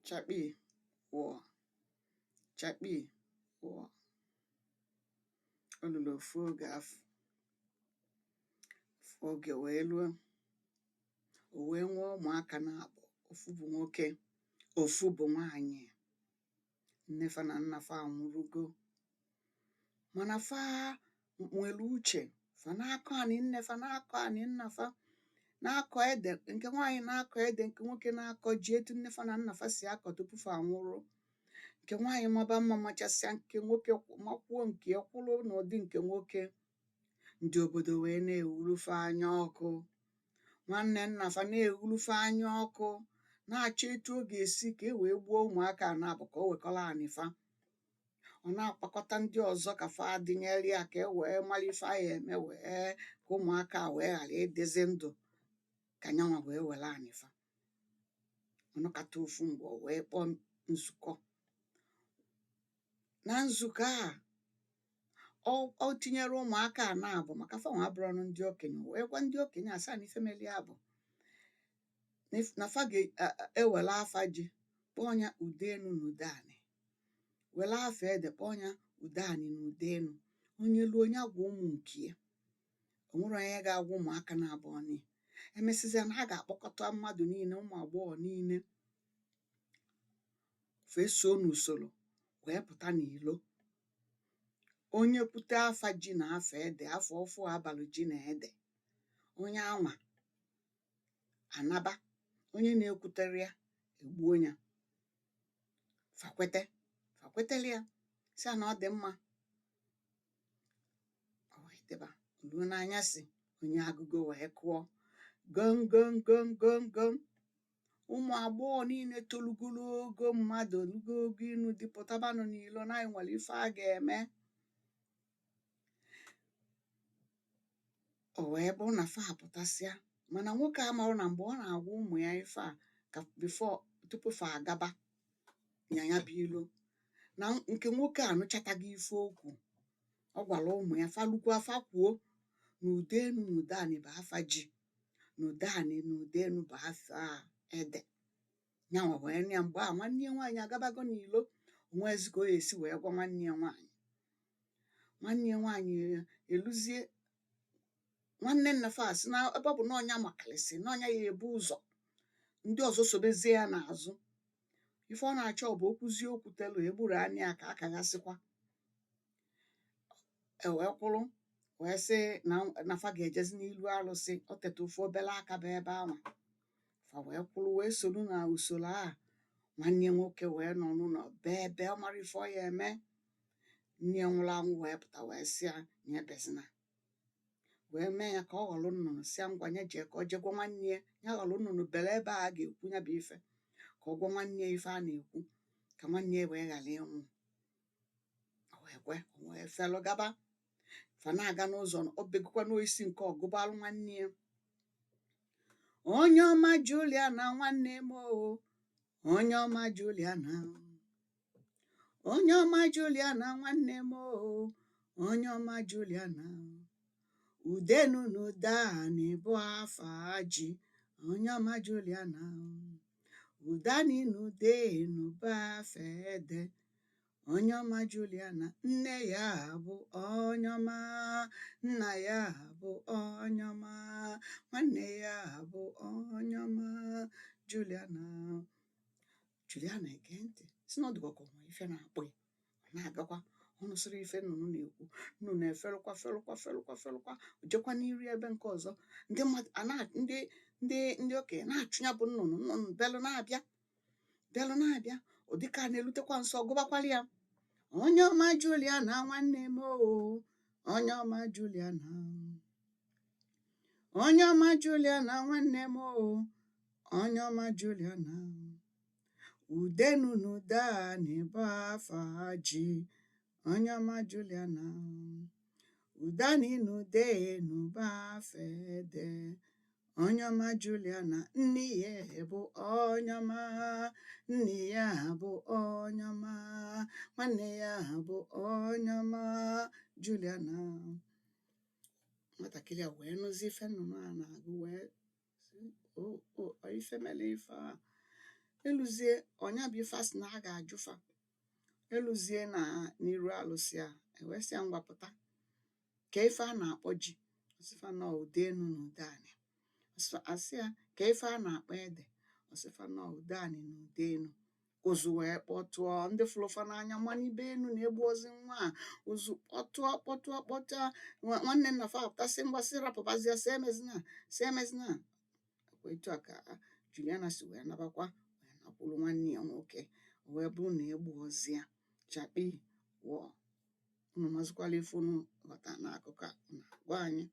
chakpi wụọ chakpi wụọ olulu ofu oge wee lụọ o wee nwee ụmụaka na-abụ ofu bụ nwoke ofu bụ nwaanyị. Nnefa na nnafa anwụrụgo mana fa nwere uche fa na-akọ anị nnefa na-akọ anị nnafa na-akọ ede, nke nwaanyị na-akọ ede, nke nwoke na-akọ ji etu nnefa na nnafa si akọ tupu fa anwụrụ. Nke nwaanyị maba mma machasịa nke nwoke makwuo nke ya kwụrụ n'ụdị nke nwoke. Ndị obodo wee na-ewurufe anya ọkụ, nwanne nnafa na-ewurufe anya ọkụ na-achọ etu ọ ga-esi ka e wee gbuo ụmụaka na-abụ ka o wekọrọ anịfa. Ọ na-akpakọta ndị ọzọ ka fa adịnyere ya ka e wee mara ife a ya eme wee ka ụmụaka wee ghara ịdịzi ndụ ka nyanwa wee were anịfa. Ọnọkata ofu mgbe o wee kpọọ nzukọ. Na nzukọ a ọ tinyere ụmụaka a na-abụ maka fa nwa abụrụ ndị okenye wee gwa ndị okenye asaa na ife meli ya bụ na fa ga-ewere afa ji kpọọ ya udenu na udeanị, were afa ede kpọọ ya udeanị na udenu. Onye luo onye agwa ụmụ nke ya, o nwere onye ga-agwa ụmụaka na-abụọ ni. Emesịzịa na ha ga-akpọkọta mmadụ niile, ụmụ agbọghọ niile feso n'usoro wee pụta n'ilo. Onye kwute afa ji na afa ede, afọ ọfụ abalị ji na ede, onye anwa anaba, onye na-ekwutere ya egbuo ya. Fakwetele ya sị na ọ dị mma. O wee dịba ruo n'anyasị onye agụgụ wee kụọ gom gom gom gom gom. Ụmụ agbọghọ niile tolugolo ogo mmadụ lugo ogo inu dịpụtabanụ n'ilo na anyị nwere ife a ga-eme. O wee bụ na fa apụtasịa mana nwoke amarụ na mgbe ọ na-agwa ụmụ ya ife a ka tupu fa agaba ya bụ ilo na nke nwoke anụchataghị ife okwu. Ọ gwara ụmụ ya falukwa afa kwuo na udenu na udeanị bụ afa ji, na udeanị na udenu bụ afa ede. Nyanwa wee nụ ya mgbe a nwanne ya nwaanyị agabago n'ilo, onwezi ka o esi wee gwa nwanne ya nwaanyị. Nwanne ya nwaanyị eluzie nwanne nnafa sị na ebe ọ bụ na ọnya makalịsị na ọnya ya ebu ụzọ ndị ọzọ sobezie ya n'azụ. Ife ọ na-achọ bụ okwuzie okwutelu egburu anya ya ka akaghasịkwa. Wee kwụrụ wee sị na fa ga-ejezi n'ilu alụsị. O teta ofu obele aka bụ ebe anwa. Fa wee kwụrụ wee solu na usoro a. Nwanne nwoke wee nọ n'ụlọ bee ọ mara ife ọ ya eme. Nne ya nwụrụ anwụ wee pụta wee sị ya nye bezina, wee mee ya ka ọ ghọrọ nnụnụ si ya ngwa nye jee ka ọ jee gwa nwanne ya ghọrọ nnụnụ bele ebe a ga-ekwu ya bụ ife ka ọ gwa nwanne ya ife a na-ekwu ka nwanne ya wee ghara ịnwụ. O wee kwe, o wee felụ gaba. Fa na-aga n'ụzọ, o begokwa n'oisi nke ọgụbalụ nwanne ya. Onyeoma Juliana nwanne m o, Onyeoma Juliana, Onyeoma Juliana nwanne m o, Onyeoma Juliana, udenu na udeanị bụ afa ji. Onyeoma Juliana, udeanị na udenu bụ afa ede. Onyeoma Juliana, nne ya bụ Onyeoma, nna ya bụ Onyeoma, nwanne ya bụ Onyeoma Juliana. Juliana ege ntị si na ọ dịkwa ka ọnwa ife na-akpọ ya. Ọ na-agakwa ọnụ sịrị ife nnụnụ na-ekwu. Nnụnụ efelụkwa jekwa n'iri ebe nke ọzọ. Ndị mmadụ ndị okenye na-achụ ya bụ nnụnụ belụ na-abịa. Ọ dịka a na-elutekwa nso gụbakwala ya. Onyeoma Juliana nwanne m o, Onyeoma Juliana, Onyeoma Juliana nwanne m o, Onyeoma Juliana, udenu na udeanị bụ afa ji. Onyeoma Juliana, udeanị na udenu bụ afa ede. Onyeoma Juliana, nne ya bụ Onyeoma, nne ya bụ Onyeoma, nwanne ya bụ Onyeoma Juliana. Nwatakịrị a wee nụzi ife nnụnụ a na-agụ wee ife mere ife a. Eluzie ọnya bụ ife asị na a ga-ajụfa. Eluzie na n'iru alụsị a ewesịa ngwapụta ka ife a na-akpọ ji, ọsịfa nọ ude enu na ude anị. Asị ya ka ife a na-akpọ ede, ọsịfa nọ ude anị na ude enu. Ụzụ wee kpọtụọ ndị fụlụfa n'anya mmanụ ibe enu na-egbu ozi nwa a. Ụzụ kpọtụọ nwanne nna fa apụtasị mgbasị rapụbazịa si emezina. Etu a ka Juliana si wee nabakwa wee nakwuru nwanne ya nwoke, wee bụrụ na egbu ozi ya chakpi wụọ. Unu mazụkwala ife unu ghọta n'akụkọ a na-agwa anyị.